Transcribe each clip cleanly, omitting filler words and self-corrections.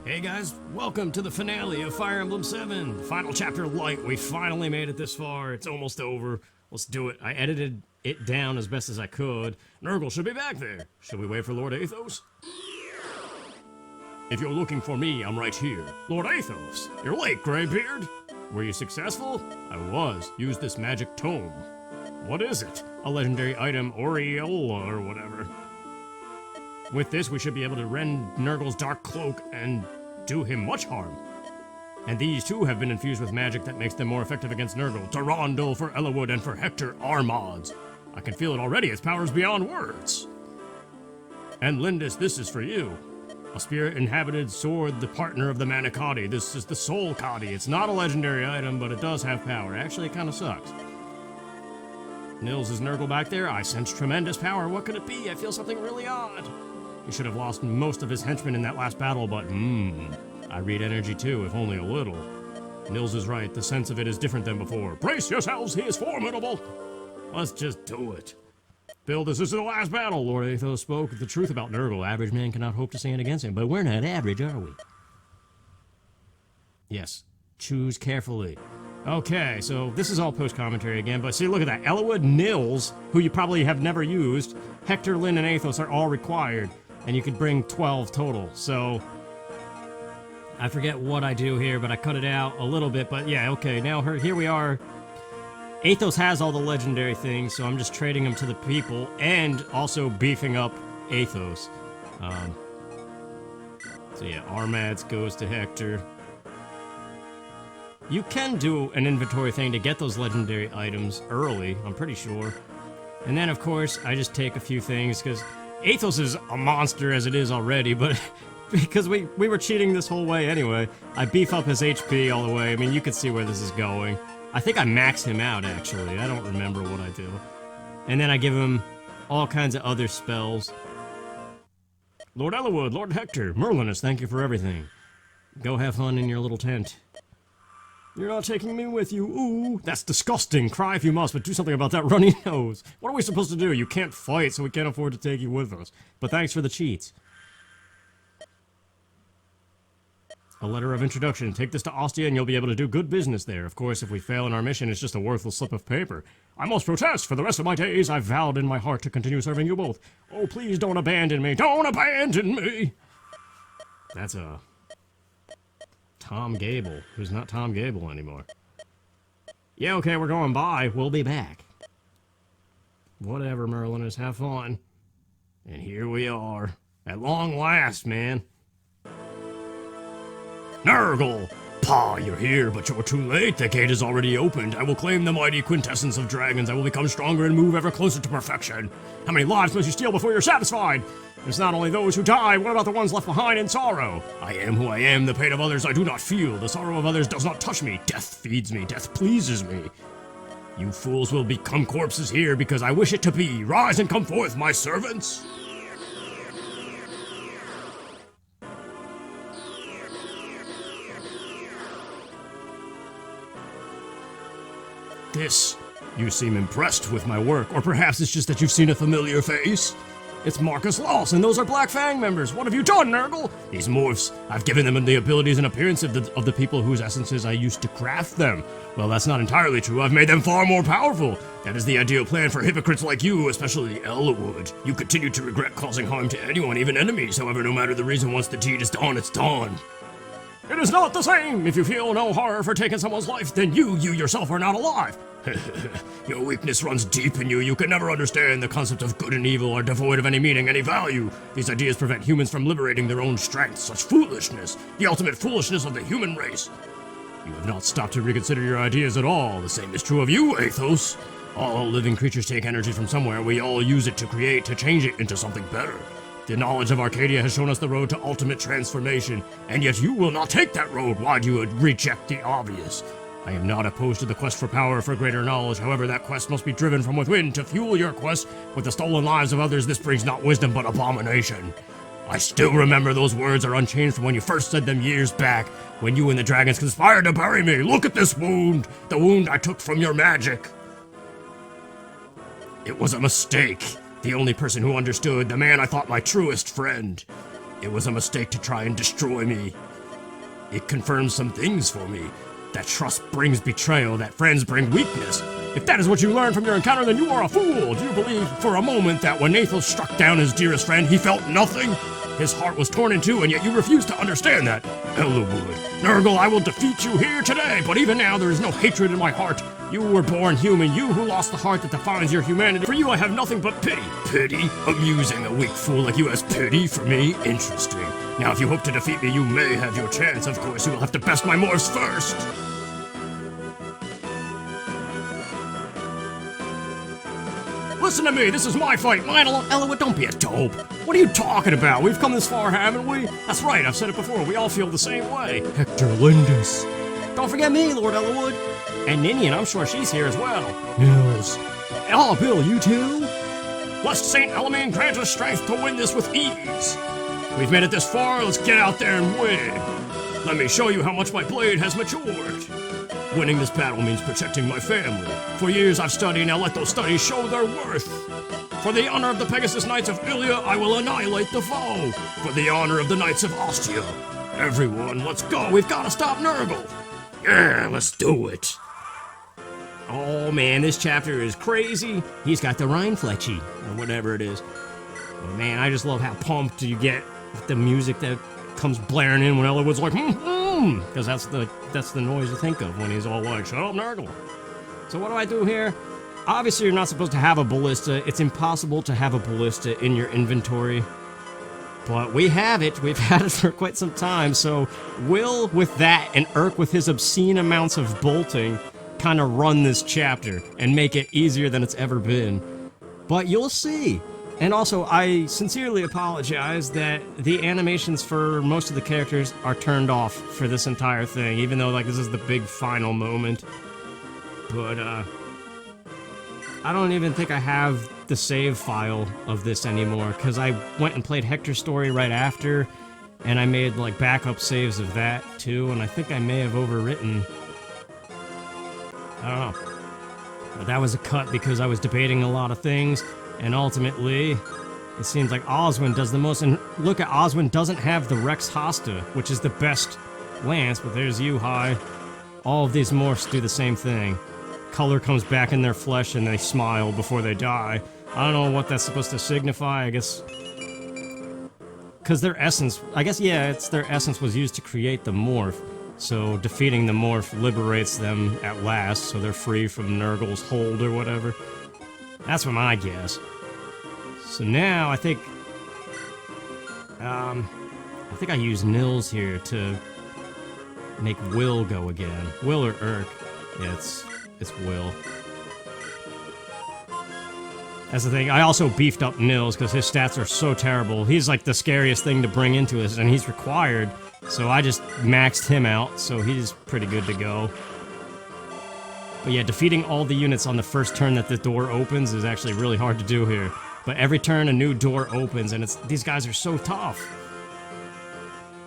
Hey guys, welcome to the finale of Fire Emblem 7. Final chapter light. We finally made it this far. It's almost over. Let's do it. I edited it down as best as I could. Nergal should be back there. Should we wait for Lord Athos? If you're looking for me, I'm right here. Lord Athos, you're late, Greybeard. Were you successful? I was. Use this magic tome. What is it? A legendary item, Aureola or whatever. With this, we should be able to rend Nergal's dark cloak and do him much harm. And these too have been infused with magic that makes them more effective against Nergal. Durandal for Eliwood and for Hector are mods. I can feel it already, its power's beyond words. And Lindis, this is for you. A spirit-inhabited sword, the partner of the Manicotti. This is the Soul Cotti. It's not a legendary item, but it does have power. Actually, it kind of sucks. Nils, is Nergal back there? I sense tremendous power. What could it be? I feel something really odd. He should have lost most of his henchmen in that last battle, but I read energy too, if only a little. Nils is right, the sense of it is different than before. Brace yourselves, he is formidable! Let's just do it. Bill, this is the last battle, Lord Athos spoke the truth about Nergal. Average man cannot hope to stand against him, but we're not average, are we? Yes, choose carefully. Okay, so this is all post-commentary again, but see, look at that. Eliwood, Nils, who you probably have never used, Hector, Lynn, and Athos are all required. And you could bring 12 total, so I forget what I do here, but I cut it out a little bit, but yeah, okay, now here we are. Athos has all the legendary things, so I'm just trading them to the people, and also beefing up Athos. So yeah, Armads goes to Hector. You can do an inventory thing to get those legendary items early, I'm pretty sure. And then, of course, I just take a few things, because Athos is a monster as it is already, but because we were cheating this whole way anyway, I beef up his HP all the way. I mean, you can see where this is going. I think I max him out, actually. I don't remember what I do. And then I give him all kinds of other spells. Lord Eliwood, Lord Hector, Merlinus, thank you for everything. Go have fun in your little tent. You're not taking me with you. Ooh, that's disgusting. Cry if you must, but do something about that runny nose. What are we supposed to do? You can't fight, so we can't afford to take you with us. But thanks for the cheats. A letter of introduction. Take this to Ostia and you'll be able to do good business there. Of course, if we fail in our mission, it's just a worthless slip of paper. I must protest. For the rest of my days, I've vowed in my heart to continue serving you both. Oh, please don't abandon me. Don't abandon me! That's a Tom Gable, who's not Tom Gable anymore. Yeah, okay, we're going by. We'll be back. Whatever, Merlinus, have fun. And here we are. At long last, man. Nergal! Pa, you're here, but you're too late. The gate is already opened. I will claim the mighty quintessence of dragons. I will become stronger and move ever closer to perfection. How many lives must you steal before you're satisfied? It's not only those who die, what about the ones left behind in sorrow? I am who I am, the pain of others I do not feel. The sorrow of others does not touch me. Death feeds me, death pleases me. You fools will become corpses here because I wish it to be. Rise and come forth, my servants! This. You seem impressed with my work, or perhaps it's just that you've seen a familiar face. It's Marcus Loss, and those are Black Fang members. What have you done, Nergal? These morphs, I've given them the abilities and appearance of the people whose essences I used to craft them. Well, that's not entirely true. I've made them far more powerful. That is the ideal plan for hypocrites like you, especially Eliwood. You continue to regret causing harm to anyone, even enemies. However, no matter the reason, once the deed is done, it's done. It is not the same! If you feel no horror for taking someone's life, then you yourself are not alive! Your weakness runs deep in you. You can never understand the concept of good and evil are devoid of any meaning, any value. These ideas prevent humans from liberating their own strength. Such foolishness! The ultimate foolishness of the human race! You have not stopped to reconsider your ideas at all. The same is true of you, Athos. All living creatures take energy from somewhere. We all use it to create, to change it into something better. The knowledge of Arcadia has shown us the road to ultimate transformation, and yet you will not take that road. Why do you reject the obvious? I am not opposed to the quest for power or for greater knowledge. However, that quest must be driven from within. To fuel your quest with the stolen lives of others, this brings not wisdom but abomination. I still remember those words are unchanged from when you first said them years back, when you and the dragons conspired to bury me. Look at this wound! The wound I took from your magic. It was a mistake. The only person who understood, the man I thought my truest friend. It was a mistake to try and destroy me. It confirms some things for me. That trust brings betrayal, that friends bring weakness. If that is what you learned from your encounter, then you are a fool. Do you believe for a moment that when Nathal struck down his dearest friend, he felt nothing? His heart was torn in two, and yet you refuse to understand that. Ellawood, Nergal, I will defeat you here today, but even now there is no hatred in my heart. You were born human, you who lost the heart that defines your humanity. For you I have nothing but pity. Pity? Amusing, a weak fool like you has pity for me? Interesting. Now if you hope to defeat me, you may have your chance. Of course, you will have to best my morphs first. Listen to me, this is my fight. Mine, Ellawood, don't be a dope. What are you talking about? We've come this far, haven't we? That's right, I've said it before, we all feel the same way. Hector Lindis. Don't forget me, Lord Ellawood. And Ninian, I'm sure she's here as well. Nils. Oh, Bill, you too? Blessed Saint Elamine grant us strength to win this with ease. We've made it this far, let's get out there and win. Let me show you how much my blade has matured. Winning this battle means protecting my family. For years I've studied, now let those studies show their worth. For the honor of the Pegasus Knights of Ilya, I will annihilate the foe. For the honor of the Knights of Ostia. Everyone, let's go, we've got to stop Nergal. Yeah, let's do it. Oh man, this chapter is crazy. He's got the Rheinfletchy, or whatever it is. Oh man, I just love how pumped you get with the music that comes blaring in when Ellawood's like, because that's the noise you think of when he's all like, shut up, Nergal. So what do I do here? Obviously, you're not supposed to have a ballista. It's impossible to have a ballista in your inventory. But we have it. We've had it for quite some time. So Will, with that, and Urk with his obscene amounts of bolting, kind of run this chapter and make it easier than it's ever been. But you'll see. And also, I sincerely apologize that the animations for most of the characters are turned off for this entire thing, even though, like, this is the big final moment. But, I don't even think I have the save file of this anymore, because I went and played Hector's story right after, and I made, like, backup saves of that, too, and I think I may have overwritten... I don't know. But that was a cut because I was debating a lot of things. And ultimately, it seems like Oswin does the most. And look at Oswin doesn't have the Rex Hosta, which is the best lance, but there's Yuhai. All of these morphs do the same thing. Color comes back in their flesh and they smile before they die. I don't know what that's supposed to signify, I guess. Because their essence, I guess, yeah, it's their essence was used to create the morph. So defeating the morph liberates them at last, so they're free from Nergal's hold or whatever. That's what my guess. So now I think I use Nils here to make Will go again. Will or Urk? Yeah, it's Will. That's the thing. I also beefed up Nils because his stats are so terrible. He's like the scariest thing to bring into this, and he's required. So I just maxed him out, so he's pretty good to go. But yeah, defeating all the units on the first turn that the door opens is actually really hard to do here. But every turn a new door opens, and these guys are so tough.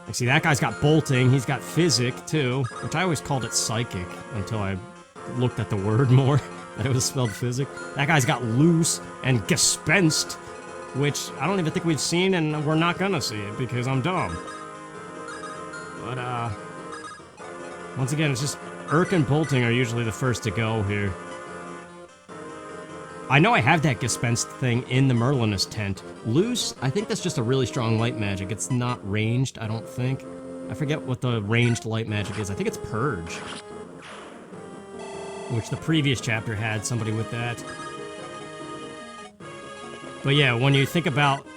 Like, see, that guy's got bolting, he's got physic too, which I always called it psychic until I looked at the word more, that it was spelled physic. That guy's got loose and gespenst, which I don't even think we've seen, and we're not gonna see it because I'm dumb. But, once again, it's just Urk and bolting are usually the first to go here. I know I have that Gespenst thing in the Merlinus tent. Loose, I think that's just a really strong light magic. It's not ranged, I don't think. I forget what the ranged light magic is. I think it's Purge. Which the previous chapter had somebody with that. But yeah, when you think about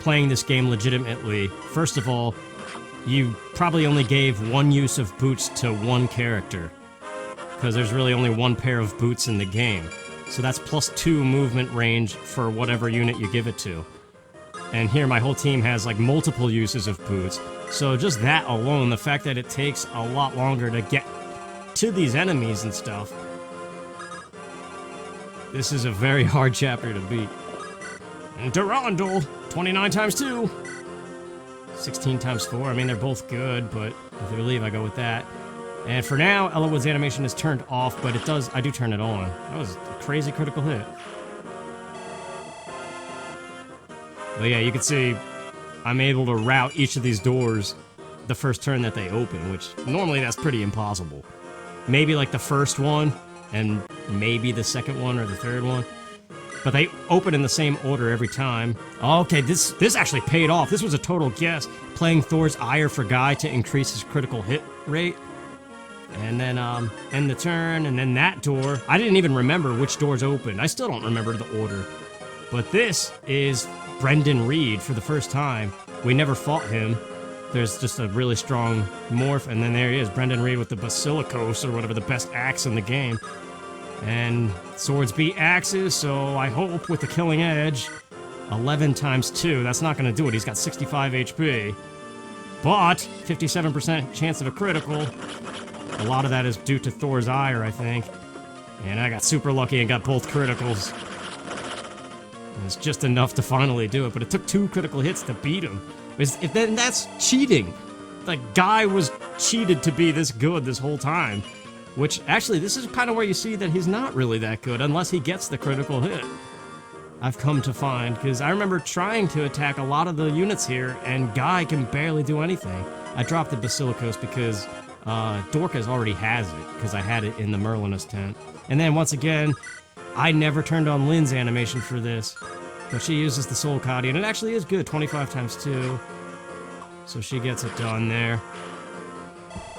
playing this game legitimately, first of all, you probably only gave one use of boots to one character. Because there's really only one pair of boots in the game. So that's +2 movement range for whatever unit you give it to. And here my whole team has like multiple uses of boots. So just that alone, the fact that it takes a lot longer to get to these enemies and stuff. This is a very hard chapter to beat. And Durandal, 29 times 2. 16 times 4, I mean, they're both good, but if I believe I go with that. And for now, Ellawood's animation is turned off, but it does, I do turn it on. That was a crazy critical hit. But yeah, you can see I'm able to route each of these doors the first turn that they open, which normally that's pretty impossible. Maybe like the first one, and maybe the second one or the third one. But they open in the same order every time. Okay, this actually paid off. This was a total guess. Playing Thor's Ire for Guy to increase his critical hit rate. And then, end the turn, and then that door. I didn't even remember which doors opened. I still don't remember the order. But this is Brendan Reed for the first time. We never fought him. There's just a really strong morph, and then there he is, Brendan Reed with the Basilicos, or whatever, the best axe in the game. And swords beat axes, so I hope with the killing edge, 11 times 2, that's not going to do it. He's got 65 HP. But 57% chance of a critical. A lot of that is due to Thor's Ire, I think. And I got super lucky and got both criticals. And it's just enough to finally do it, but it took 2 critical hits to beat him. Then that's cheating. Like, Guy was cheated to be this good this whole time. Which, actually, this is kind of where you see that he's not really that good, unless he gets the critical hit. I've come to find, because I remember trying to attack a lot of the units here, and Guy can barely do anything. I dropped the Basilicos because Dorcas already has it, because I had it in the Merlinus tent. And then, once again, I never turned on Lynn's animation for this, but she uses the Soul Cadi, and it actually is good, 25 times 2. So she gets it done there.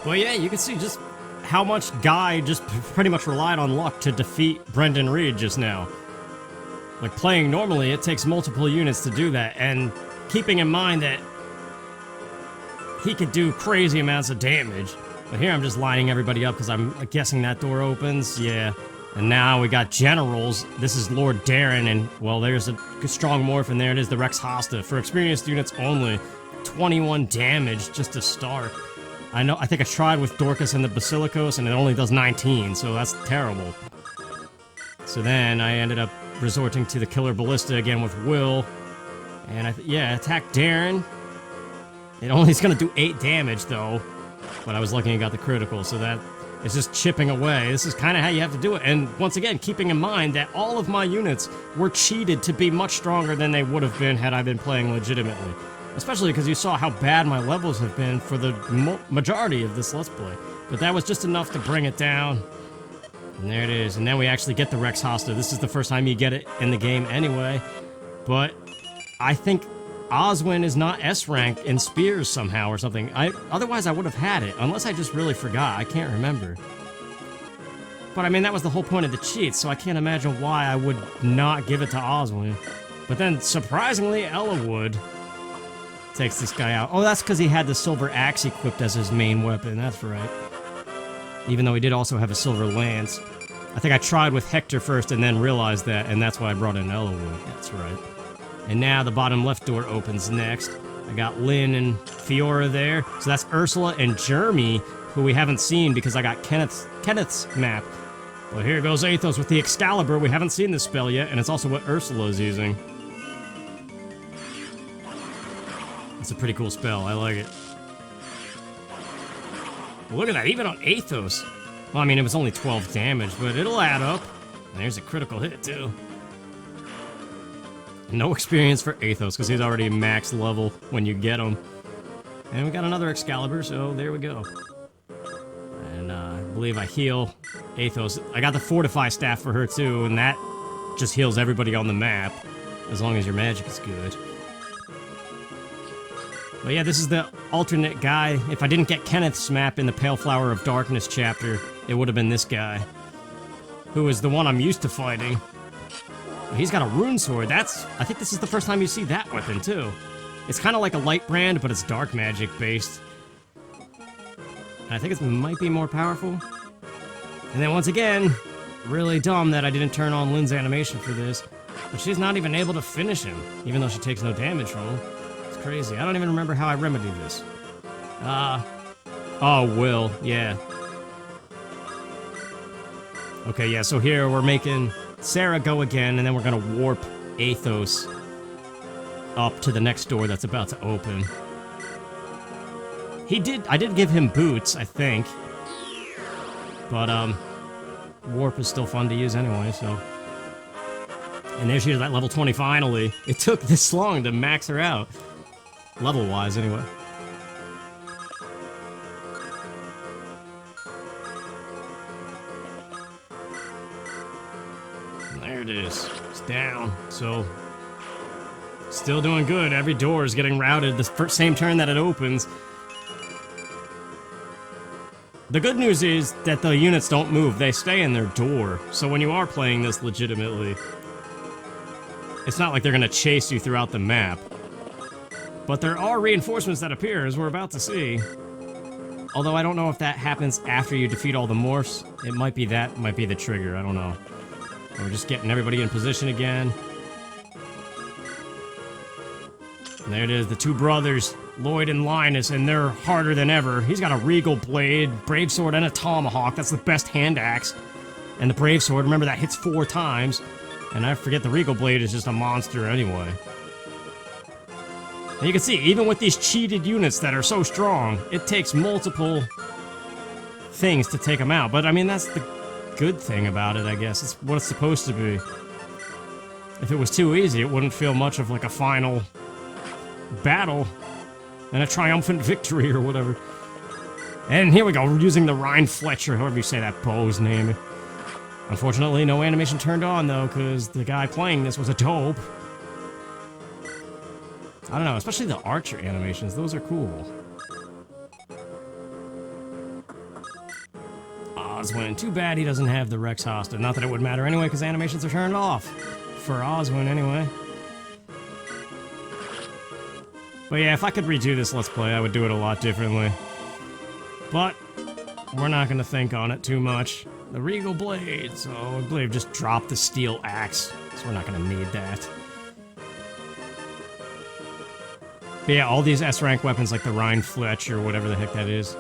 But yeah, you can see just how much Guy just pretty much relied on luck to defeat Brendan Reed just now. Like, playing normally, it takes multiple units to do that, and keeping in mind that he could do crazy amounts of damage. But here I'm just lining everybody up because I'm guessing that door opens. Yeah. And now we got generals. This is Lord Darren, and, well, there's a strong morph, and there it is, the Rex Hosta. For experienced units only, 21 damage just to start. I think I tried with Dorcas and the Basilicos, and it only does 19, so that's terrible. So then I ended up resorting to the Killer Ballista again with Will. And attack Darren. It only is going to do 8 damage, though. But I was lucky and got the critical, so that is just chipping away. This is kind of how you have to do it. And once again, keeping in mind that all of my units were cheated to be much stronger than they would have been had I been playing legitimately. Especially because you saw how bad my levels have been for the majority of this Let's Play. But that was just enough to bring it down. And there it is. And then we actually get the Rex Hosta. This is the first time you get it in the game anyway. But I think Oswin is not S-rank in Spears somehow or something. Otherwise I would have had it. Unless I just really forgot. I can't remember. But I mean, that was the whole point of the cheat. So I can't imagine why I would not give it to Oswin. But then, surprisingly, Ella would. Takes this guy out. Oh, that's because he had the silver axe equipped as his main weapon. That's right. Even though he did also have a silver lance. I think I tried with Hector first and then realized that, and that's why I brought in Ellawood. That's right. And now the bottom left door opens next. I got Lynn and Fiora there. So that's Ursula and Jeremy, who we haven't seen because I got Kenneth's map. Well, here goes Athos with the Excalibur. We haven't seen this spell yet, and it's also what Ursula's using. It's a pretty cool spell. I like it. Look at that, even on Athos. Well, I mean, it was only 12 damage, but it'll add up. And there's a critical hit, too. No experience for Athos, because he's already max level when you get him. And we got another Excalibur, so there we go. And I believe I heal Athos. I got the Fortify staff for her, too, and that just heals everybody on the map, as long as your magic is good. But yeah, this is the alternate guy. If I didn't get Kenneth's map in the Pale Flower of Darkness chapter, it would have been this guy. Who is the one I'm used to fighting. He's got a rune sword. I think this is the first time you see that weapon, too. It's kind of like a light brand, but it's dark magic based. And I think it might be more powerful. And then once again, really dumb that I didn't turn on Lynn's animation for this. But she's not even able to finish him, even though she takes no damage from him. Crazy. I don't even remember how I remedied this. Oh, Will. Yeah. Okay, yeah, so here we're making Sarah go again, and then we're gonna warp Athos up to the next door that's about to open. I did give him boots, I think. But, warp is still fun to use anyway, so. And there she is at level 20 finally. It took this long to max her out. Level-wise, anyway. There it is. It's down. So, still doing good. Every door is getting routed the same turn that it opens. The good news is that the units don't move. They stay in their door. So when you are playing this legitimately, it's not like they're going to chase you throughout the map. But there are reinforcements that appear, as we're about to see. Although I don't know if that happens after you defeat all the morphs. It might be that, might be the trigger. I don't know. We're just getting everybody in position again. And there it is, the two brothers, Lloyd and Linus, and they're harder than ever. He's got a regal blade, brave sword, and a tomahawk. That's the best hand axe. And the brave sword, remember that hits 4 times. And I forget the regal blade is just a monster anyway. And you can see, even with these cheated units that are so strong, it takes multiple things to take them out. But I mean, that's the good thing about it, I guess. It's what it's supposed to be. If it was too easy, it wouldn't feel much of like a final battle and a triumphant victory or whatever. And here we go, we're using the Rhine Fletcher, however you say that bow's name. Unfortunately, no animation turned on though, because the guy playing this was a dope. I don't know, especially the archer animations, those are cool. Oswin, too bad he doesn't have the Rex Hostage. Not that it would matter anyway, because animations are turned off. For Oswin anyway. But yeah, if I could redo this Let's Play, I would do it a lot differently. But we're not going to think on it too much. The Regal Blade, so I believe just drop the Steel Axe, so we're not going to need that. But yeah, all these S-rank weapons like the Rhine Fletcher or whatever the heck that is.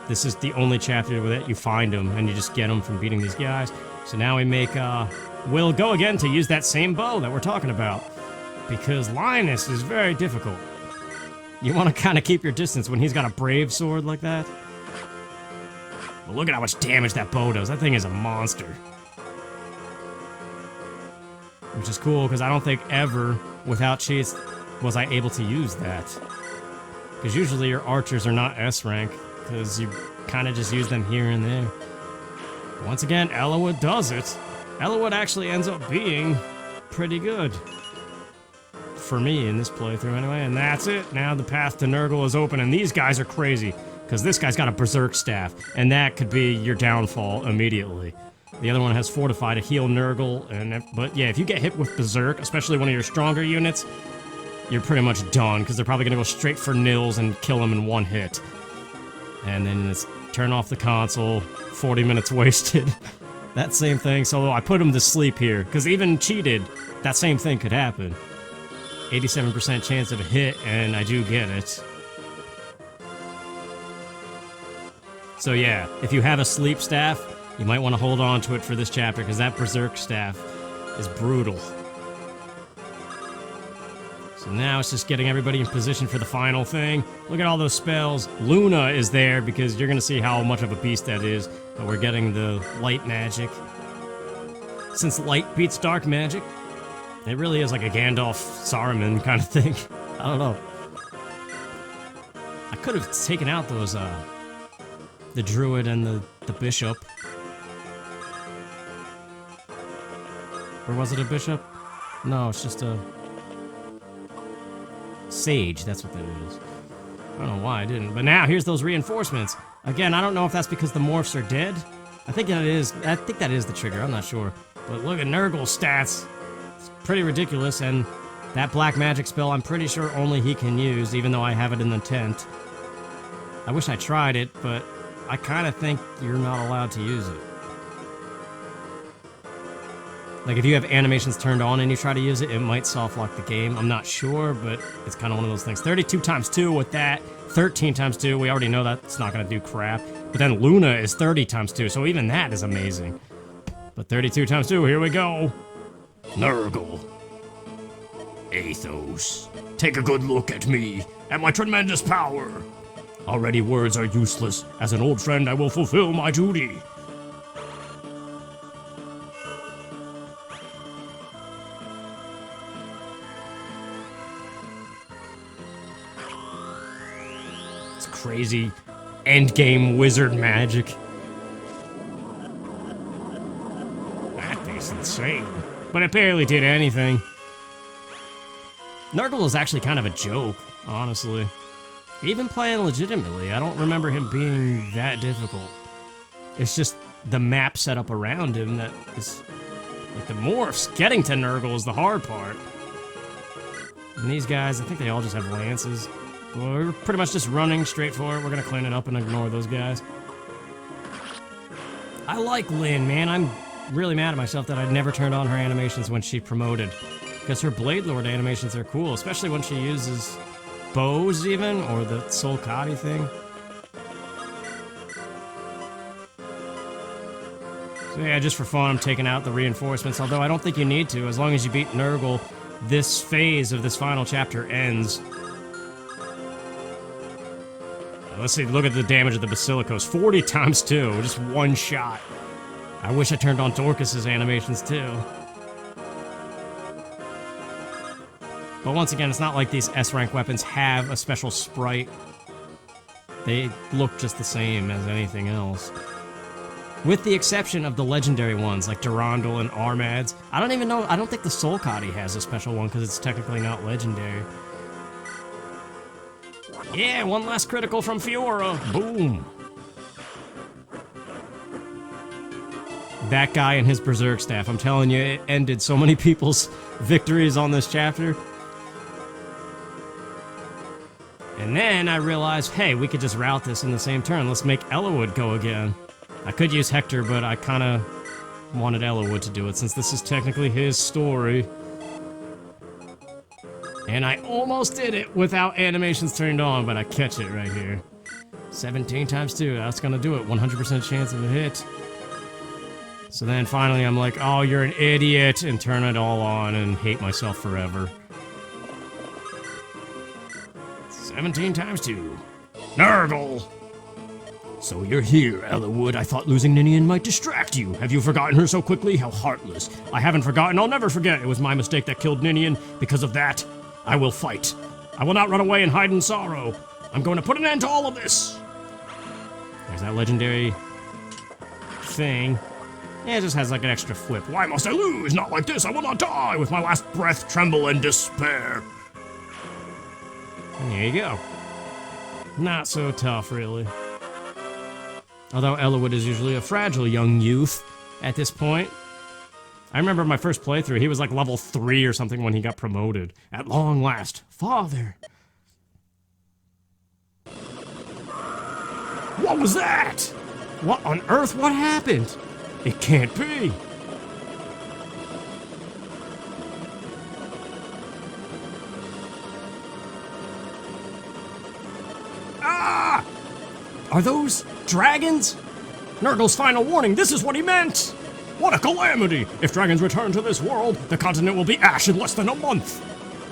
This is the only chapter where you find them, and you just get them from beating these guys. So now we make, we'll go again to use that same bow that we're talking about. Because Linus is very difficult. You want to kind of keep your distance when he's got a brave sword like that. But look at how much damage that bow does. That thing is a monster. Which is cool, because I don't think ever, without cheats, was I able to use that. Because usually your archers are not S-rank, because you kind of just use them here and there. But once again, Eliwood does it. Eliwood actually ends up being pretty good. For me in this playthrough anyway, and that's it. Now the path to Nergal is open, and these guys are crazy, because this guy's got a berserk staff, and that could be your downfall immediately. The other one has Fortify to heal Nergal, but yeah, if you get hit with berserk, especially one of your stronger units, you're pretty much done, because they're probably going to go straight for Nils and kill him in one hit. And then it's turn off the console, 40 minutes wasted. That same thing, so I put him to sleep here, because even cheated, that same thing could happen. 87% chance of a hit, and I do get it. So yeah, if you have a sleep staff, you might want to hold on to it for this chapter, because that berserk staff is brutal. So now it's just getting everybody in position for the final thing. Look at all those spells. Luna is there, because you're going to see how much of a beast that is, but we're getting the light magic. Since light beats dark magic, it really is like a Gandalf Saruman kind of thing. I don't know. I could have taken out those, the druid and the bishop. Or was it a bishop? No, it's just a sage, that's what that is. I don't know why I didn't, but now here's those reinforcements. Again, I don't know if that's because the morphs are dead. I think that is the trigger, I'm not sure. But look at Nergal's stats. It's pretty ridiculous, and that black magic spell I'm pretty sure only he can use, even though I have it in the tent. I wish I tried it, but I kind of think you're not allowed to use it. Like, if you have animations turned on and you try to use it, it might soft lock the game. I'm not sure, but it's kind of one of those things. 32 times 2 with that. 13 times 2, we already know that's not going to do crap. But then Luna is 30 times 2, so even that is amazing. But 32 times 2, here we go. Nergal. Athos. Take a good look at me, at my tremendous power. Already words are useless. As an old friend, I will fulfill my duty. It's crazy endgame wizard magic. That thing's insane. But it barely did anything. Nergal is actually kind of a joke, honestly. Even playing legitimately, I don't remember him being that difficult. It's just the map set up around him that is... Like the morphs, getting to Nergal is the hard part. And these guys, I think they all just have lances. Well, we're pretty much just running straight for it. We're gonna clean it up and ignore those guys. I like Lynn, man. I'm really mad at myself that I never turned on her animations when she promoted. Because her Blade Lord animations are cool, especially when she uses bows even, or the Soul Kadi thing. So yeah, just for fun, I'm taking out the reinforcements, although I don't think you need to. As long as you beat Nergal, this phase of this final chapter ends. Let's see, look at the damage of the Basilicos. 40 times 2, just one shot. I wish I turned on Dorcas's animations too. But once again, it's not like these S-rank weapons have a special sprite. They look just the same as anything else. With the exception of the legendary ones, like Durandal and Armads. I don't think the Soul Kadi has a special one, because it's technically not legendary. Yeah, one last critical from Fiora. Boom. That guy and his Berserk Staff, I'm telling you, it ended so many people's victories on this chapter. And then I realized, hey, we could just route this in the same turn. Let's make Ellawood go again. I could use Hector, but I kind of wanted Ellawood to do it, since this is technically his story. And I almost did it without animations turned on, but I catch it right here. 17 times 2, that's gonna do it. 100% chance of a hit. So then finally I'm like, oh, you're an idiot, and turn it all on and hate myself forever. 17 times 2. Nergal! So you're here, Ellawood. I thought losing Ninian might distract you. Have you forgotten her so quickly? How heartless. I haven't forgotten. I'll never forget. It was my mistake that killed Ninian. Because of that, I will fight. I will not run away and hide in sorrow. I'm going to put an end to all of this. There's that legendary thing. Yeah, it just has like an extra flip. Why must I lose? Not like this. I will not die. With my last breath, tremble in despair. And there you go. Not so tough, really. Although Ellawood is usually a fragile young youth at this point. I remember my first playthrough, he was like level 3 or something when he got promoted. At long last, Father! What was that? What on earth? What happened? It can't be! Ah! Are those dragons? Nergal's final warning, this is what he meant! What a calamity! If dragons return to this world, the continent will be ash in less than a month!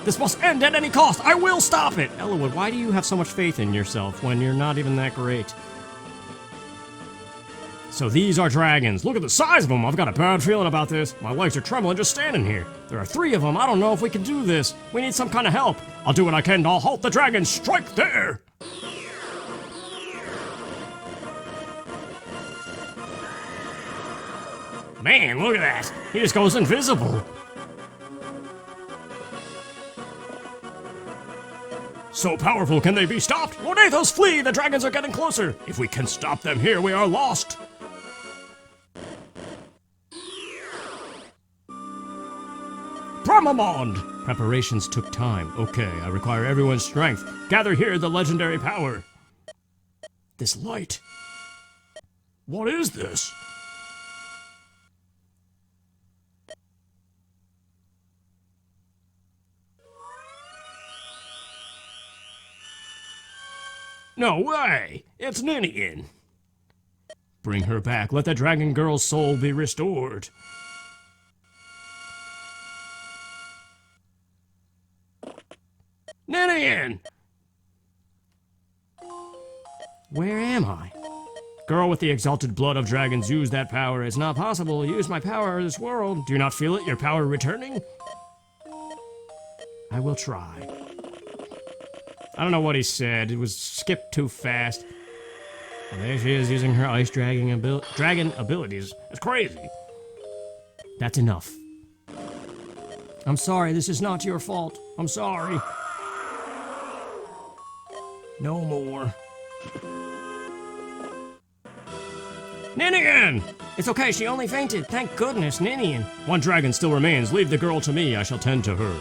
This must end at any cost! I will stop it! Ellawood, why do you have so much faith in yourself when you're not even that great? So these are dragons. Look at the size of them! I've got a bad feeling about this. My legs are trembling just standing here. There are 3 of them. I don't know if we can do this. We need some kind of help. I'll do what I can. I'll halt the dragons. Strike there! Man, look at that! He just goes invisible! So powerful, can they be stopped? Lord Athos, flee! The dragons are getting closer! If we can stop them here, we are lost! Bramamond! Preparations took time. Okay, I require everyone's strength. Gather here the legendary power. This light. What is this? No way! It's Ninian! Bring her back. Let the dragon girl's soul be restored. Ninian! Where am I? Girl with the exalted blood of dragons, use that power. It's not possible. Use my power in this world. Do you not feel it? Your power returning? I will try. I don't know what he said. It was skipped too fast. Well, there she is using her ice dragon abilities. It's crazy. That's enough. I'm sorry, this is not your fault. I'm sorry. No more. Ninian! It's okay, she only fainted. Thank goodness, Ninian. One dragon still remains. Leave the girl to me. I shall tend to her.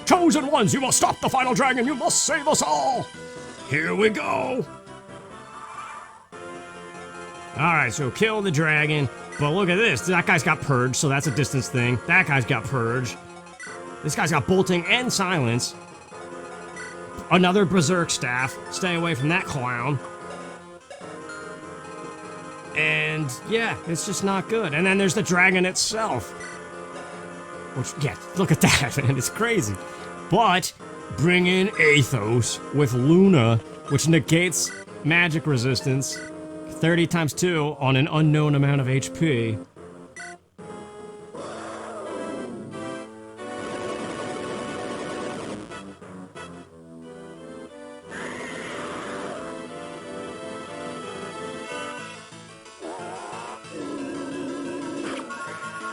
Chosen ones, you must stop the final dragon. You must save us all. Here we go. Alright, so kill the dragon. But look at this. That guy's got purge, so that's a distance thing. That guy's got purge. This guy's got bolting and silence. Another berserk staff. Stay away from that clown. And yeah, it's just not good. And then there's the dragon itself. Which, yeah, look at that, man. It's crazy. But bring in Athos with Luna, which negates magic resistance. 30 times 2 on an unknown amount of HP.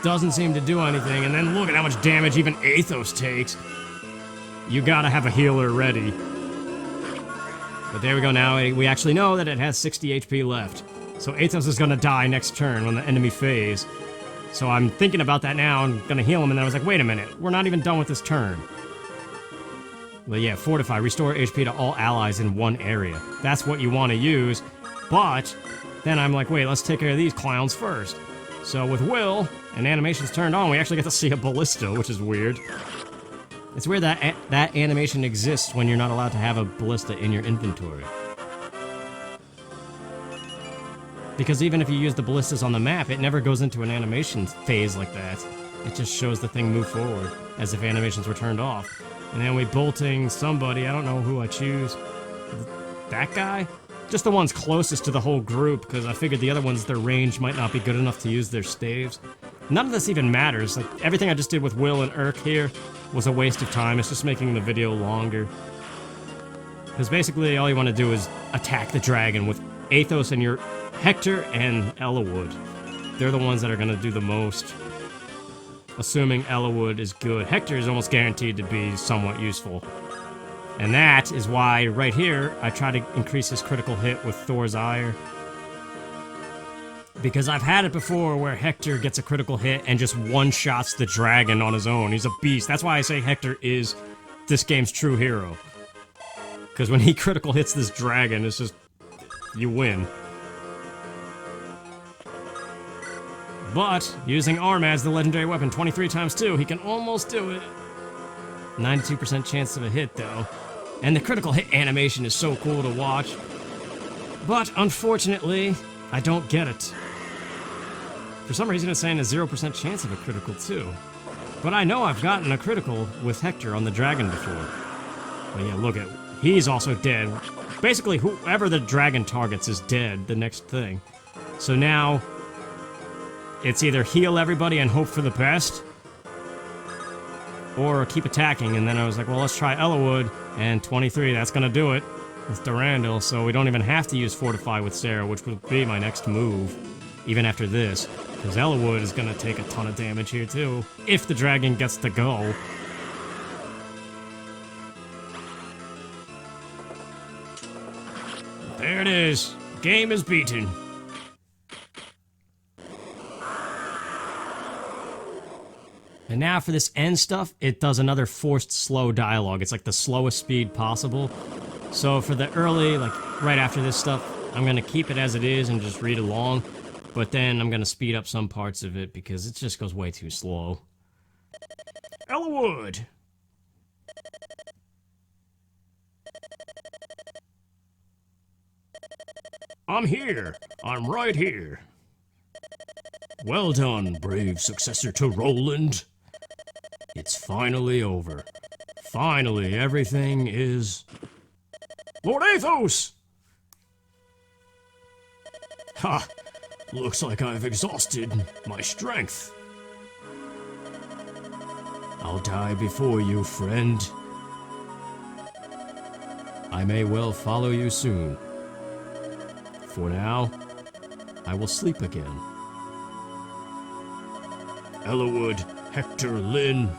Doesn't seem to do anything, and then look at how much damage even Athos takes. You gotta have a healer ready. But there we go now, we actually know that it has 60 HP left. So Athos is gonna die next turn when the enemy phase. So I'm thinking about that now, I'm gonna heal him, and then I was like, wait a minute, we're not even done with this turn. Well, yeah, Fortify, restore HP to all allies in one area. That's what you want to use, but then I'm like, wait, let's take care of these clowns first. So with Will, and animation's turned on, we actually get to see a ballista, which is weird. It's weird that that animation exists when you're not allowed to have a ballista in your inventory. Because even if you use the ballistas on the map, it never goes into an animation phase like that. It just shows the thing move forward, as if animations were turned off. And then we bolting somebody, I don't know who I choose. That guy? Just the ones closest to the whole group, because I figured the other ones, their range might not be good enough to use their staves. None of this even matters. Like, everything I just did with Will and Urk here was a waste of time. It's just making the video longer. Because basically all you want to do is attack the dragon with Athos and your Hector and Ellawood. They're the ones that are going to do the most. Assuming Ellawood is good. Hector is almost guaranteed to be somewhat useful. And that is why, right here, I try to increase his critical hit with Thor's Ire. Because I've had it before where Hector gets a critical hit and just one-shots the dragon on his own. He's a beast. That's why I say Hector is this game's true hero. Because when he critical hits this dragon, it's just... you win. But, using Arm as the legendary weapon 23 times 2, he can almost do it. 92% chance of a hit, though. And the critical hit animation is so cool to watch. But, unfortunately, I don't get it. For some reason, it's saying a 0% chance of a critical, too. But I know I've gotten a critical with Hector on the dragon before. But yeah, look at... he's also dead. Basically, whoever the dragon targets is dead, the next thing. So now... it's either heal everybody and hope for the best, or keep attacking. And then I was like, well, let's try Ellawood, and 23, that's gonna do it with Durandal, so we don't even have to use Fortify with Sarah, which would be my next move, even after this, because Ellawood is gonna take a ton of damage here too, if the dragon gets to go. There it is. Game is beaten. And now for this end stuff, it does another forced slow dialogue. It's like the slowest speed possible. So for the early, like right after this stuff, I'm gonna keep it as it is and just read along. But then I'm gonna speed up some parts of it because it just goes way too slow. Ellawood! I'm here. I'm right here. Well done, brave successor to Roland. It's finally over. Finally, everything is... Lord Athos! Ha! Looks like I've exhausted my strength. I'll die before you, friend. I may well follow you soon. For now, I will sleep again. Elwood, Hector, Lynn.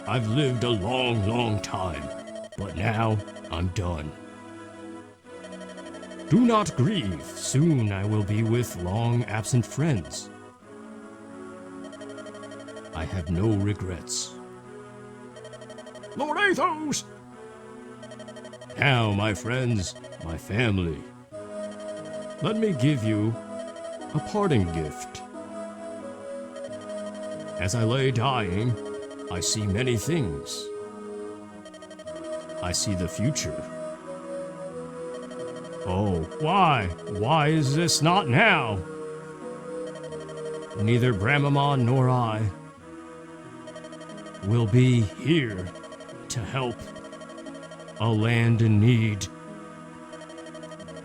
I've lived a long, long time, but now I'm done. Do not grieve, soon I will be with long-absent friends. I have no regrets. Lord Athos! Now, my friends, my family, let me give you a parting gift. As I lay dying, I see many things. I see the future. Oh, why? Why is this not now? Neither Bramamon nor I will be here to help a land in need.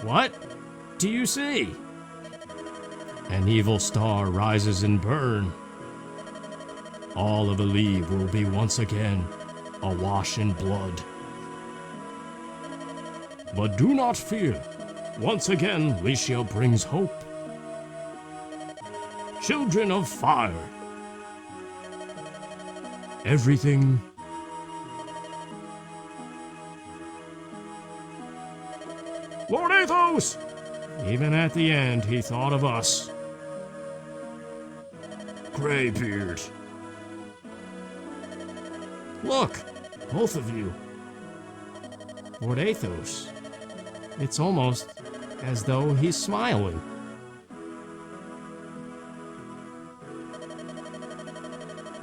What do you see? An evil star rises and burn. All of Epilogue will be once again awash in blood. But do not fear. Once again, Licia brings hope. Children of fire. Everything. Lord Athos! Even at the end, he thought of us. Greybeard. Look, both of you. Lord Athos. It's almost as though he's smiling.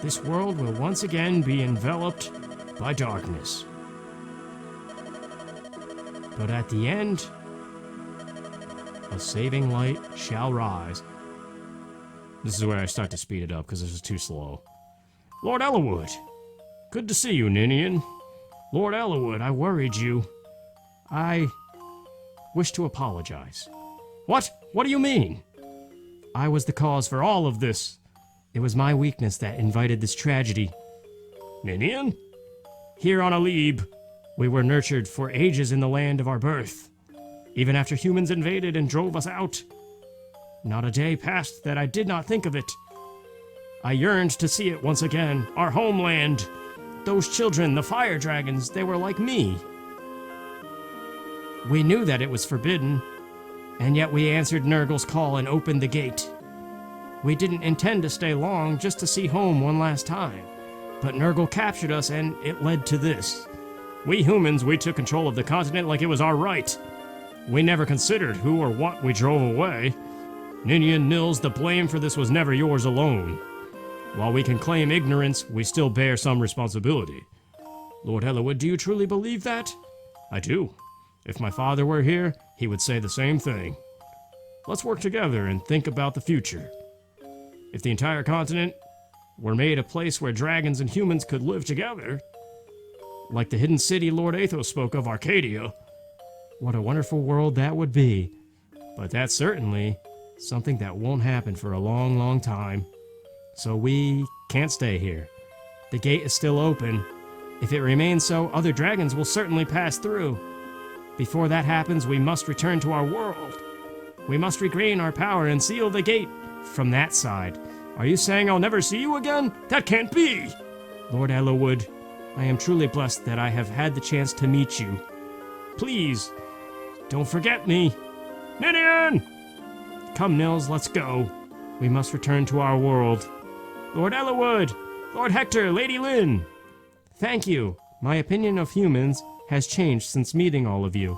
This world will once again be enveloped by darkness. But at the end, a saving light shall rise. This is where I start to speed it up because this is too slow. Lord Elwood, good to see you, Ninian. Lord Elwood, I worried you. I wish to apologize. What? What do you mean? I was the cause for all of this. It was my weakness that invited this tragedy. Ninian? Here on Epilogue, we were nurtured for ages in the land of our birth. Even after humans invaded and drove us out, not a day passed that I did not think of it. I yearned to see it once again, our homeland. Those children, the fire dragons, they were like me. We knew that it was forbidden, and yet we answered Nergal's call and opened the gate. We didn't intend to stay long, just to see home one last time. But Nergal captured us, and it led to this. We humans, we took control of the continent like it was our right. We never considered who or what we drove away. Ninian Nils, the blame for this was never yours alone. While we can claim ignorance, we still bear some responsibility. Lord Elwood, do you truly believe that? I do. If my father were here, he would say the same thing. Let's work together and think about the future. If the entire continent were made a place where dragons and humans could live together, like the hidden city Lord Athos spoke of, Arcadia, what a wonderful world that would be. But that's certainly something that won't happen for a long, long time. So we can't stay here. The gate is still open. If it remains so, other dragons will certainly pass through. Before that happens, we must return to our world. We must regain our power and seal the gate from that side. Are you saying I'll never see you again? That can't be! Lord Elwood, I am truly blessed that I have had the chance to meet you. Please, don't forget me. Ninian! Come, Nils, let's go. We must return to our world. Lord Elwood! Lord Hector! Lady Lynn! Thank you. My opinion of humans has changed since meeting all of you.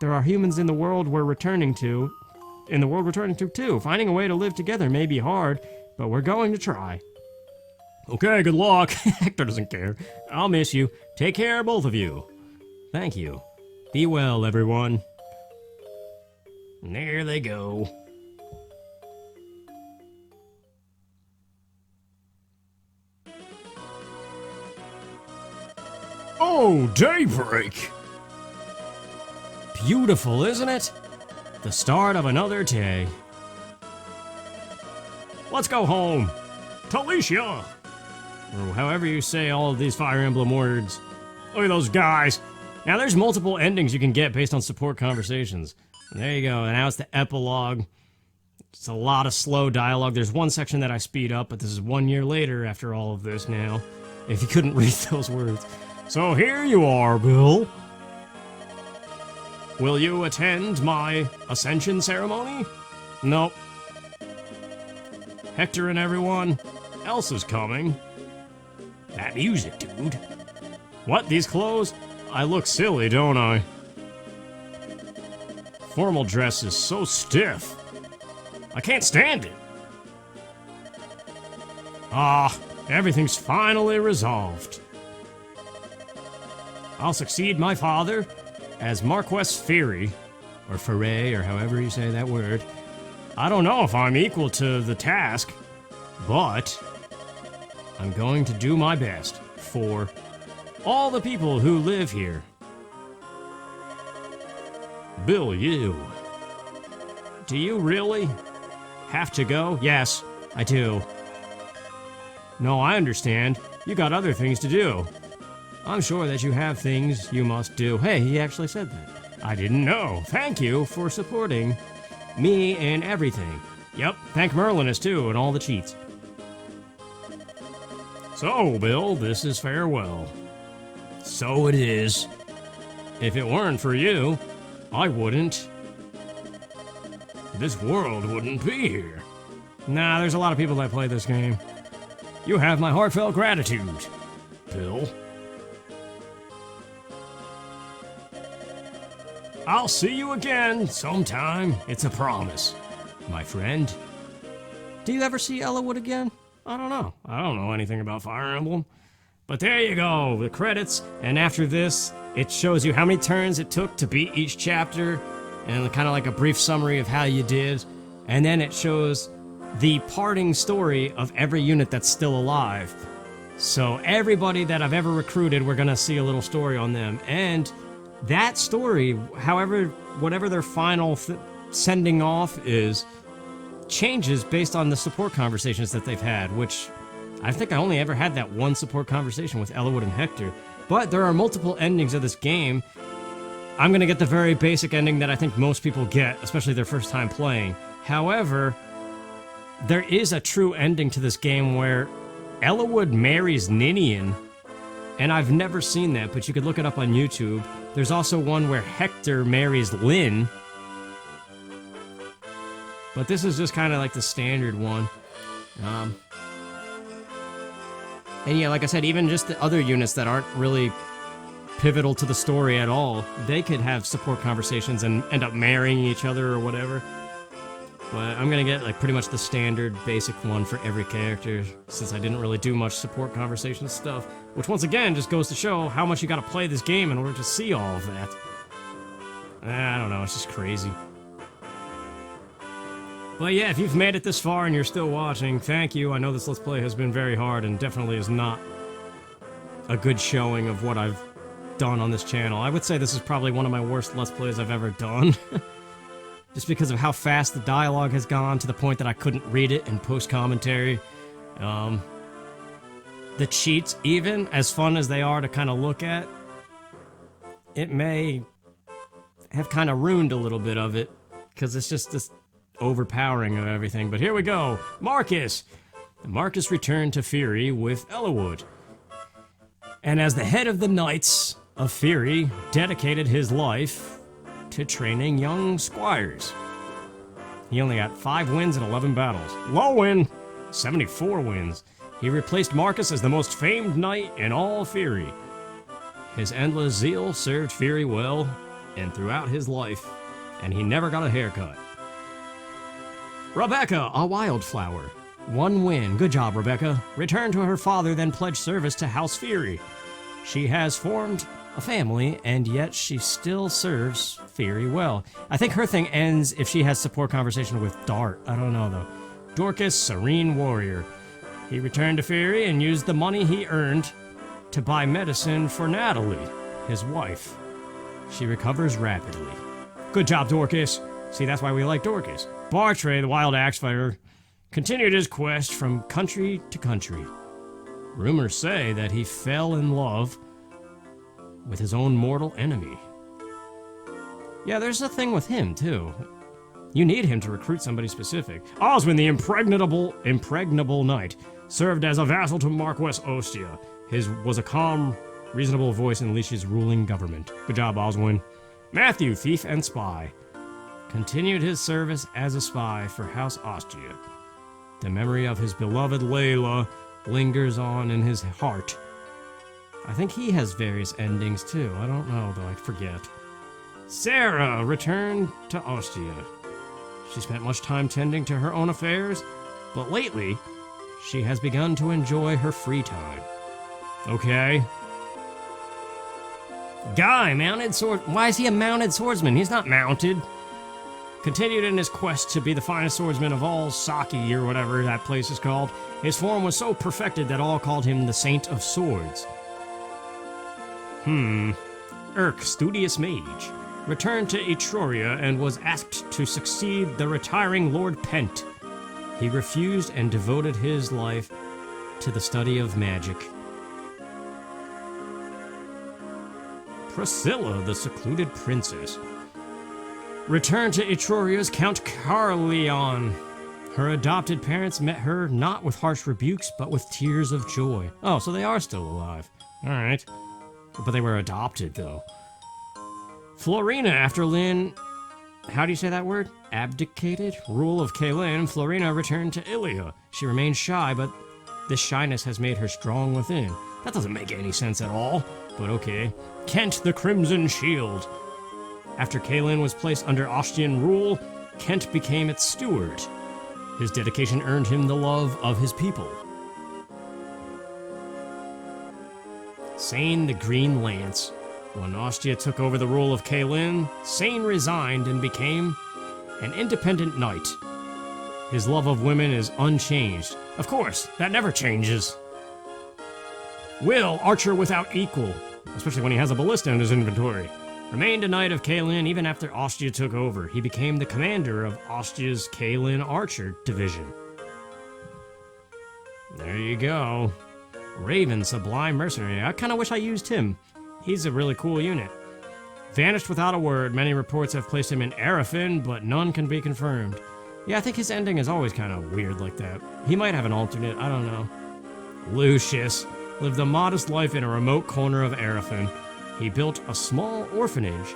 There are humans in the world we're returning to. Too. Finding a way to live together may be hard, but we're going to try. Okay, good luck. Hector doesn't care. I'll miss you. Take care, both of you. Thank you. Be well, everyone. And there they go. Oh, daybreak! Beautiful, isn't it? The start of another day. Let's go home. Talicia! Or however you say all of these Fire Emblem words. Look at those guys. Now there's multiple endings you can get based on support conversations. There you go, and now it's the epilogue. It's a lot of slow dialogue. There's one section that I speed up, but this is 1 year later after all of this now, if you couldn't read those words. So here you are, Bill. Will you attend my ascension ceremony? Nope. Hector and everyone else is coming. That music, dude. What, these clothes? I look silly, don't I? Formal dress is so stiff. I can't stand it. Ah, everything's finally resolved. I'll succeed my father as Marquess Fury, or Foray, or however you say that word. I don't know if I'm equal to the task, but I'm going to do my best for all the people who live here. Bill, do you really have to go? Yes, I do. No, I understand. You got other things to do. I'm sure that you have things you must do. Hey, he actually said that. I didn't know. Thank you for supporting me and everything. Yep, thank Merlinus too and all the cheats. So, Bill, this is farewell. So it is. If it weren't for you, I wouldn't. This world wouldn't be here. Nah, there's a lot of people that play this game. You have my heartfelt gratitude, Bill. I'll see you again sometime. It's a promise, my friend. Do you ever see Ellawood again? I don't know. I don't know anything about Fire Emblem. But there you go, the credits, and after this, it shows you how many turns it took to beat each chapter, and kind of like a brief summary of how you did, and then it shows the parting story of every unit that's still alive. So everybody that I've ever recruited, we're gonna see a little story on them, and that story, whatever their final sending off is, changes based on the support conversations that they've had, which I think I only ever had that one support conversation with Ellawood and Hector. But there are multiple endings of this game. I'm gonna get the very basic ending that I think most people get, especially their first time playing. However, there is a true ending to this game where Ellawood marries Ninian, and I've never seen that, but you could look it up on YouTube. There's also one where Hector marries Lynn. But this is just kind of like the standard one. And yeah, like I said, even just the other units that aren't really pivotal to the story at all, they could have support conversations and end up marrying each other or whatever. But I'm gonna get like pretty much the standard basic one for every character, since I didn't really do much support conversation stuff, which once again just goes to show how much you gotta play this game in order to see all of that. I don't know, it's just crazy. But yeah, if you've made it this far and you're still watching, thank you. I know this Let's Play has been very hard and definitely is not a good showing of what I've done on this channel. I would say this is probably one of my worst Let's Plays I've ever done. Just because of how fast the dialogue has gone to the point that I couldn't read it in post-commentary. The cheats, even as fun as they are to kind of look at, it may have kind of ruined a little bit of it, because it's just this overpowering of everything. But here we go. Marcus! Marcus returned to Fury with Ellawood, and as the head of the Knights of Fury, dedicated his life to training young squires. He only got 5 wins in 11 battles. Low win! 74 wins. He replaced Marcus as the most famed knight in all Fury. His endless zeal served Fury well and throughout his life, and he never got a haircut. Rebecca, a wildflower. 1 win. Good job, Rebecca. Returned to her father, then pledged service to House Fury. She has formed a family, and yet she still serves Fury well. I think her thing ends if she has support conversation with Dart. I don't know, though. Dorcas, serene warrior. He returned to Fury and used the money he earned to buy medicine for Natalie, his wife. She recovers rapidly. Good job, Dorcas. See, that's why we like Dorcas. Bartray, the wild axe fighter, continued his quest from country to country. Rumors say that he fell in love with his own mortal enemy. Yeah, there's a thing with him, too. You need him to recruit somebody specific. Oswin, the impregnable knight, served as a vassal to Marquess Ostia. His was a calm, reasonable voice in Leash's ruling government. Good job, Oswin. Matthew, thief and spy, continued his service as a spy for House Ostia. The memory of his beloved Layla lingers on in his heart. I think he has various endings too. I don't know, though I forget. Sarah returned to Ostia. She spent much time tending to her own affairs, but lately, she has begun to enjoy her free time. Okay. Guy, mounted sword. Why is he a mounted swordsman? He's not mounted. Continued in his quest to be the finest swordsman of all Saki, or whatever that place is called. His form was so perfected that all called him the Saint of Swords. Urk, studious mage, returned to Etruria and was asked to succeed the retiring Lord Pent. He refused and devoted his life to the study of magic. Priscilla, the secluded princess, returned to Etruria's Count Carleon. Her adopted parents met her not with harsh rebukes, but with tears of joy. Oh, so they are still alive. Alright. But they were adopted, though. Florina, after Lynn... How do you say that word? Abdicated? Rule of Kaelin, Florina returned to Ilia. She remained shy, but this shyness has made her strong within. That doesn't make any sense at all, but okay. Kent, the Crimson Shield. After Kaelin was placed under Ostian rule, Kent became its steward. His dedication earned him the love of his people. Sane, the Green Lance. When Ostia took over the rule of Kaelin, Sane resigned and became an independent knight. His love of women is unchanged. Of course, that never changes. Will, archer without equal, especially when he has a ballista in his inventory, remained a knight of Kaelin even after Ostia took over. He became the commander of Ostia's Kaelin Archer Division. There you go. Raven, Sublime Mercenary. I kind of wish I used him. He's a really cool unit. Vanished without a word. Many reports have placed him in Arafin, but none can be confirmed. Yeah, I think his ending is always kind of weird like that. He might have an alternate, I don't know. Lucius lived a modest life in a remote corner of Arafin. He built a small orphanage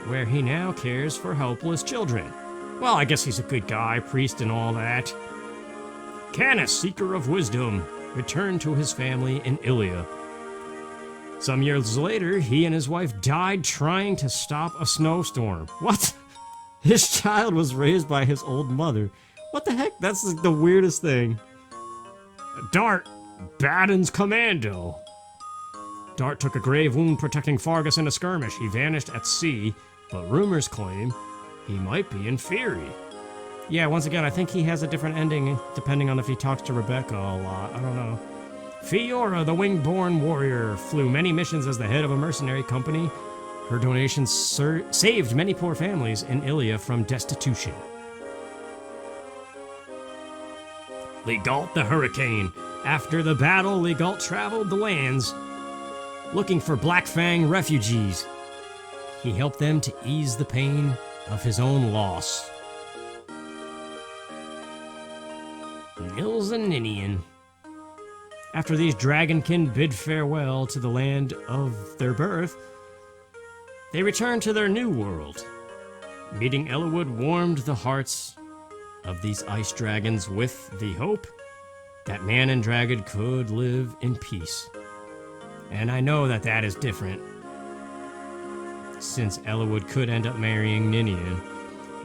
where he now cares for helpless children. Well, I guess he's a good guy, priest and all that. Canis, Seeker of Wisdom, returned to his family in Ilia. Some years later, he and his wife died trying to stop a snowstorm. What? His child was raised by his old mother. What the heck? That's the weirdest thing. Dart, Baden's commando. Dart took a grave wound protecting Fargus in a skirmish. He vanished at sea, but rumors claim he might be in Fury. Yeah, once again, I think he has a different ending depending on if he talks to Rebecca a lot. I don't know. Fiora, the wing-born warrior, flew many missions as the head of a mercenary company. Her donations saved many poor families in Ilia from destitution. Legault the Hurricane. After the battle, Legault traveled the lands looking for Black Fang refugees. He helped them to ease the pain of his own loss. Nils and Ninian. After these dragonkin bid farewell to the land of their birth, they returned to their new world. Meeting Eliwood warmed the hearts of these ice dragons with the hope that man and dragon could live in peace. And I know that that is different, since Eliwood could end up marrying Ninian.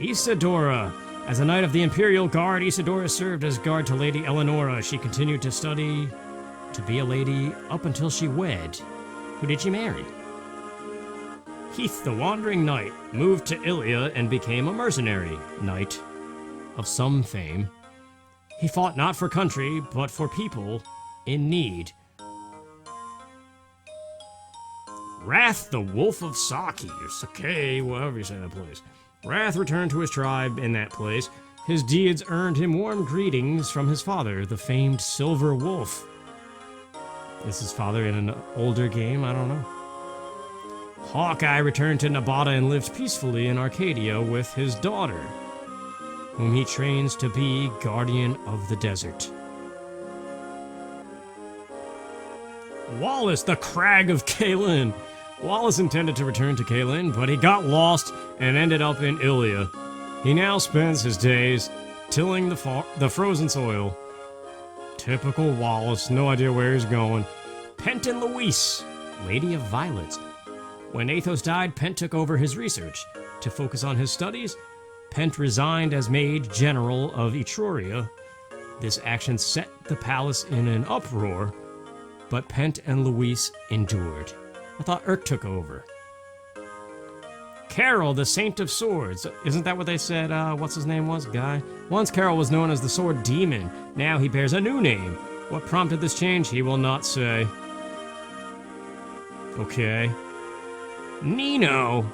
Isadora. As a knight of the Imperial Guard, Isadora served as guard to Lady Eleonora. She continued to study to be a lady up until she wed. Who did she marry? Heath, the Wandering Knight, moved to Ilia and became a mercenary knight of some fame. He fought not for country, but for people in need. Wrath, the Wolf of Saki, or Sake, whatever you say that place. Wrath returned to his tribe in that place. His deeds earned him warm greetings from his father, the famed Silver Wolf. Is his father in an older game? I don't know. Hawkeye returned to Nabata and lived peacefully in Arcadia with his daughter. whom he trains to be guardian of the desert. Wallace, the Crag of Caelin. Wallace intended to return to Caelin, but he got lost and ended up in Ilia. He now spends his days tilling the frozen soil. Typical Wallace, no idea where he's going. Pent and Louise, Lady of Violets. When Athos died, Pent took over his research. To focus on his studies, Pent resigned as Mage General of Etruria. This action set the palace in an uproar, but Pent and Louise endured. I thought Urk took over. Carol, the Saint of Swords. Isn't that what they said, what's his name was? Guy? Once Carol was known as the Sword Demon. Now he bears a new name. What prompted this change, he will not say. Okay. Nino.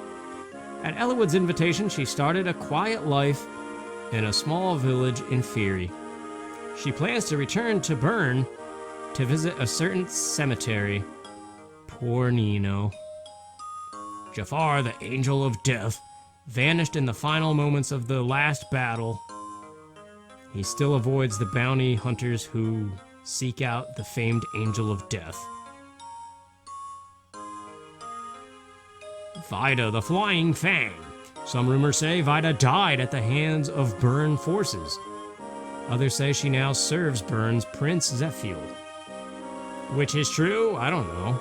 At Eliwood's invitation, she started a quiet life in a small village in Fury. She plans to return to Bern to visit a certain cemetery. Poor Nino. Jafar, the Angel of Death, vanished in the final moments of the last battle. He still avoids the bounty hunters who seek out the famed Angel of Death. Vida, the Flying Fang. Some rumors say Vida died at the hands of Bern forces. Others say she now serves Bern's Prince Zephiel. Which is true? I don't know.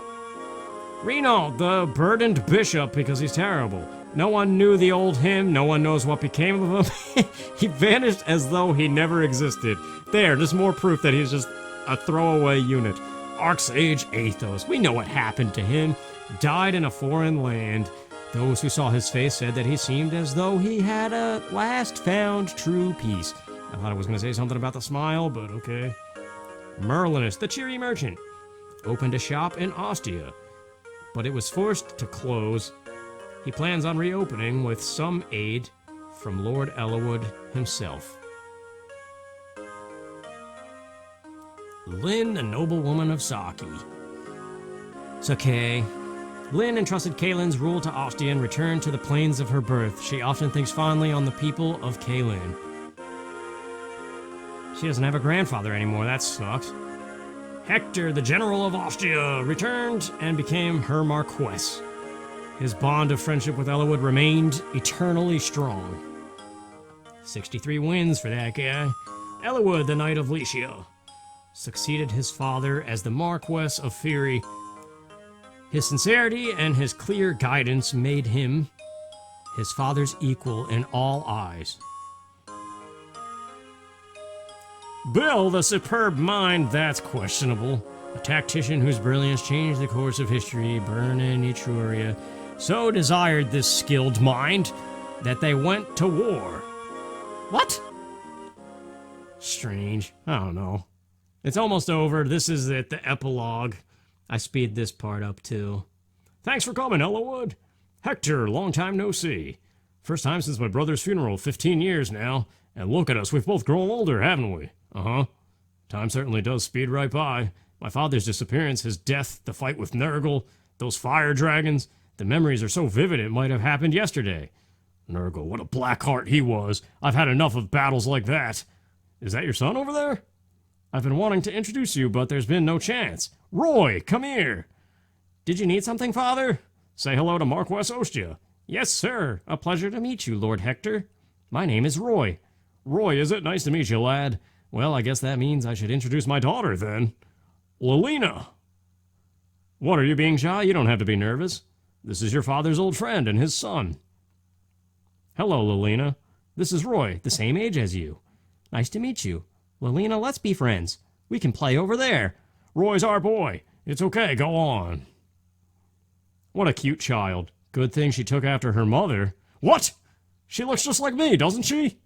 Renault, the burdened bishop, because he's terrible. No one knew the old hymn, no one knows what became of him. He vanished as though he never existed. There, just more proof that he's just a throwaway unit. Archsage Athos, we know what happened to him. Died in a foreign land. Those who saw his face said that he seemed as though he had at last found true peace. I thought I was going to say something about the smile, but okay. Merlinus, the cheery merchant, opened a shop in Ostia, but it was forced to close. He plans on reopening with some aid from Lord Eliwood himself. Lynn, the noblewoman of Saki. It's okay. Lynn entrusted Caelin's rule to Ostia and returned to the plains of her birth. She often thinks fondly on the people of Caelin. She doesn't have a grandfather anymore, that sucks. Hector, the general of Ostia, returned and became her Marquess. His bond of friendship with Eliwood remained eternally strong. 63 wins for that guy. Eliwood, the Knight of Lycia, succeeded his father as the Marquess of Fury. His sincerity and his clear guidance made him his father's equal in all eyes. Bill, the superb mind, that's questionable. A tactician whose brilliance changed the course of history, Bern and Etruria, so desired this skilled mind that they went to war. What? Strange. I don't know. It's almost over. This is it, the epilogue. I speed this part up too. Thanks for coming, Eliwood. Hector, long time no see. First time since my brother's funeral, 15 years now. And look at us, we've both grown older, haven't we? Uh-huh. Time certainly does speed right by. My father's disappearance, his death, the fight with Nergal, those fire dragons. The memories are so vivid it might have happened yesterday. Nergal, what a black heart he was. I've had enough of battles like that. Is that your son over there? I've been wanting to introduce you, but there's been no chance. Roy, come here. Did you need something, father? Say hello to Marquess Ostia. Yes, sir. A pleasure to meet you, Lord Hector. My name is Roy. Roy, is it? Nice to meet you, lad. Well, I guess that means I should introduce my daughter, then. Lilina. What, are you being shy? You don't have to be nervous. This is your father's old friend and his son. Hello, Lilina. This is Roy, the same age as you. Nice to meet you. Lilina, let's be friends. We can play over there. Roy's our boy. It's okay, go on. What a cute child. Good thing she took after her mother. What? She looks just like me, doesn't she?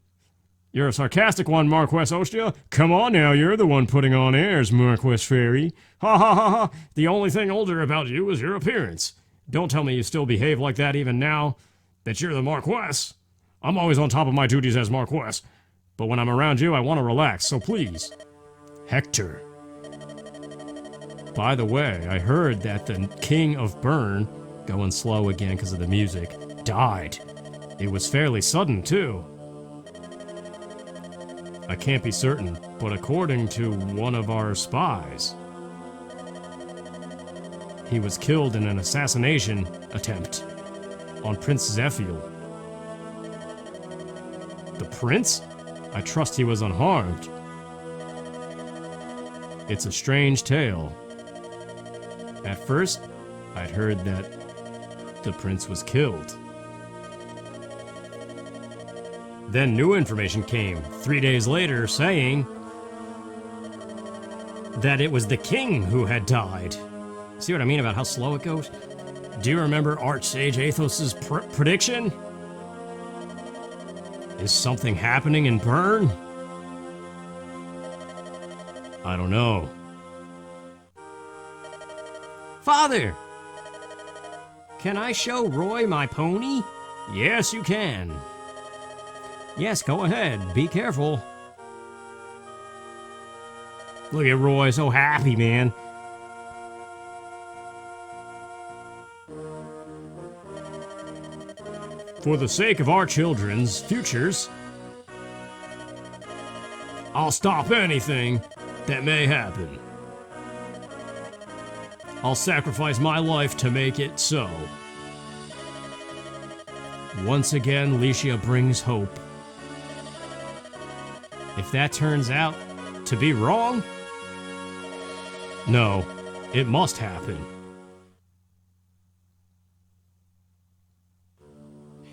You're a sarcastic one, Marquess Ostia. Come on now, you're the one putting on airs, Marquess Fairy. Ha ha ha ha. The only thing older about you is your appearance. Don't tell me you still behave like that even now, that you're the Marquess. I'm always on top of my duties as Marquess, but when I'm around you, I want to relax, so please. Hector. By the way, I heard that the King of Bern, going slow again because of the music, died. It was fairly sudden, too. I can't be certain, but according to one of our spies, he was killed in an assassination attempt on Prince Zephiel. The prince? I trust he was unharmed. It's a strange tale. At first, I'd heard that the prince was killed. Then new information came 3 days later saying that it was the king who had died. See what I mean about how slow it goes? Do you remember Archsage Athos's prediction? Is something happening in Bern? I don't know. Father! Can I show Roy my pony? Yes, you can. Yes, go ahead. Be careful. Look at Roy, so happy, man. For the sake of our children's futures, I'll stop anything that may happen. I'll sacrifice my life to make it so. Once again, Licia brings hope. If that turns out to be wrong, no, it must happen.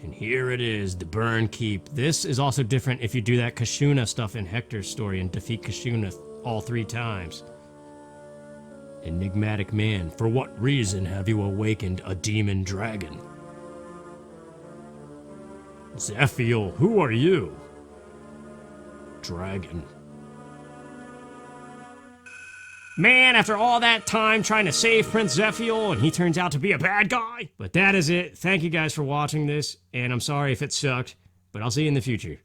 And here it is, the Bern Keep. This is also different if you do that Kashuna stuff in Hector's story and defeat Kashuna all 3 times. Enigmatic man, for what reason have you awakened a demon dragon? Zephiel, who are you? Dragon. Man, after all that time trying to save Prince Zephiel, and he turns out to be a bad guy. But that is it. Thank you guys for watching this, and I'm sorry if it sucked, but I'll see you in the future.